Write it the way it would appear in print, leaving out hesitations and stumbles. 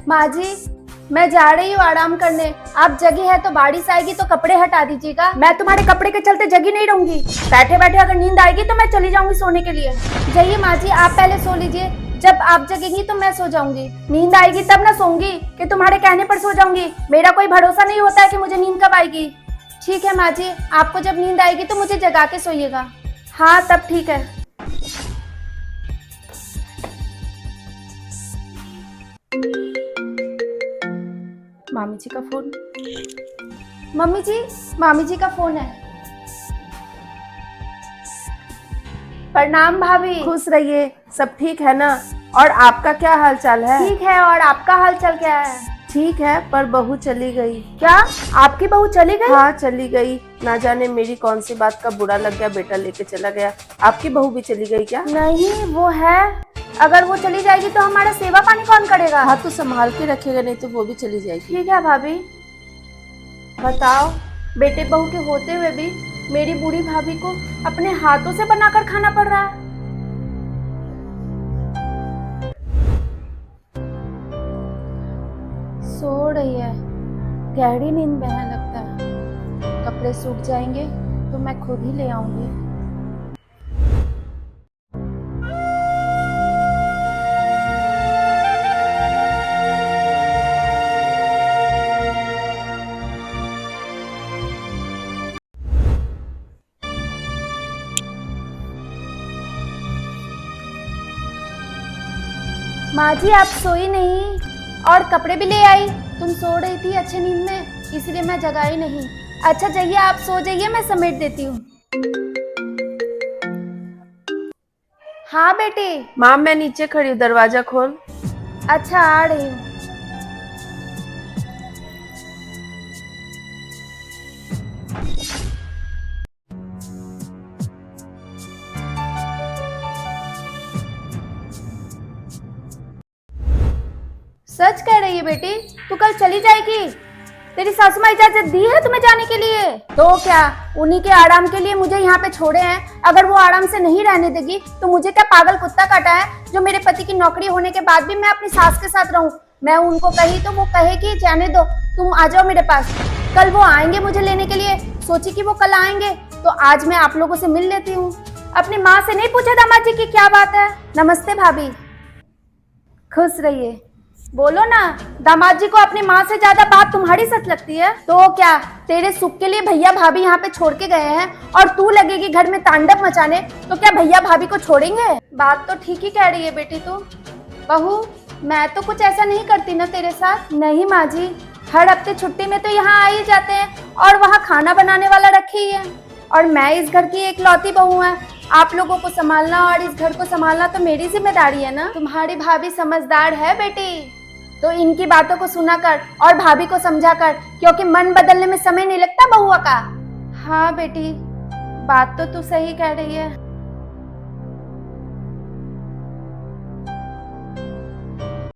माँ जी, मैं जा रही हूँ आराम करने। आप जगी है तो बारिश आएगी तो कपड़े हटा दीजिएगा। मैं तुम्हारे कपड़े के चलते जगी नहीं रहूंगी। बैठे बैठे अगर नींद आएगी तो मैं चली जाऊंगी सोने के लिए। जाइए माँ जी, आप पहले सो लीजिए। जब आप जगेंगी तो मैं सो जाऊंगी। नींद आएगी तब ना सोऊंगी कि तुम्हारे कहने पर सो जाऊंगी। मेरा कोई भरोसा नहीं होता है कि मुझे नींद कब आएगी। ठीक है माँ जी, आपको जब नींद आएगी तो मुझे जगा के सोइएगा। हाँ तब ठीक है। मामी जी का फोन। मामी जी का फोन है। प्रणाम भाभी। खुश रहिए। सब ठीक है ना? और आपका क्या हाल चाल है? ठीक है, और आपका हाल चाल क्या है? ठीक है, पर बहू चली गई। क्या आपकी बहू चली गई? हाँ चली गई। ना जाने मेरी कौन सी बात का बुरा लग गया, बेटा लेके चला गया। आपकी बहू भी चली गई क्या? नहीं, वो है। अगर वो चली जाएगी तो हमारा सेवा पानी कौन करेगा? हाँ तो संभाल के रखेगा, नहीं तो वो भी चली जाएगी। ठीक है भाभी। बताओ, बेटे बहू के होते हुए भी मेरी बूढ़ी भाभी को अपने हाथों से बनाकर खाना पड़ रहा है। सो रही है, गहरी नींद में है लगता है। कपड़े सूख जाएंगे तो मैं खुद ही ले आऊंगी। माँ जी, आप सोई नहीं और कपड़े भी ले आई। तुम सो रही थी अच्छे नींद में, इसलिए मैं जगाई नहीं। अच्छा जाइए, आप सो जाइए, मैं समेट देती हूँ। हाँ बेटी। माँ मैं नीचे खड़ी हूँ, दरवाजा खोल। अच्छा, आ रही हूँ। सच कह रही है बेटी, तू कल चली जाएगी? तेरी सासू माँ इजाजत दी है तुम्हें जाने के लिए? तो क्या उन्हीं के आराम के लिए मुझे यहाँ पे छोड़े हैं? अगर वो आराम से नहीं रहने देगी तो मुझे क्या पागल कुत्ता काटा है जो मेरे पति की नौकरी होने के बाद भी मैं अपनी सास के साथ रहूं? मैं उनको कही तो वो कहे कि जाने दो, तुम आ जाओ मेरे पास। कल वो आएंगे मुझे लेने के लिए। सोची कि वो कल आएंगे तो आज मैं आप लोगों से मिल लेती हूँ। अपनी माँ से नहीं पूछा दामाद जी की क्या बात है? नमस्ते भाभी। खुश रहिए। बोलो ना, दामाद जी को अपनी माँ से ज्यादा बात तुम्हारी सच लगती है? तो क्या तेरे सुख के लिए भैया भाभी यहाँ पे छोड़ के गए हैं और तू लगेगी घर में तांडव मचाने? तो क्या भैया भाभी को छोड़ेंगे? बात तो ठीक ही कह रही है बेटी तू। बहू, मैं तो कुछ ऐसा नहीं करती ना तेरे साथ। नहीं माँ जी, हर हफ्ते छुट्टी में तो यहाँ आ ही जाते हैं और वहाँ खाना बनाने वाला रखे ही है। और मैं इस घर की एकलौती बहू है। आप लोगों को संभालना और इस घर को संभालना तो मेरी जिम्मेदारी है ना। तुम्हारी भाभी समझदार है बेटी, तो इनकी बातों को सुना कर और भाभी को समझा कर, क्योंकि मन बदलने में समय नहीं लगता बहुआ का। हाँ बेटी, बात तो तू सही कह रही है।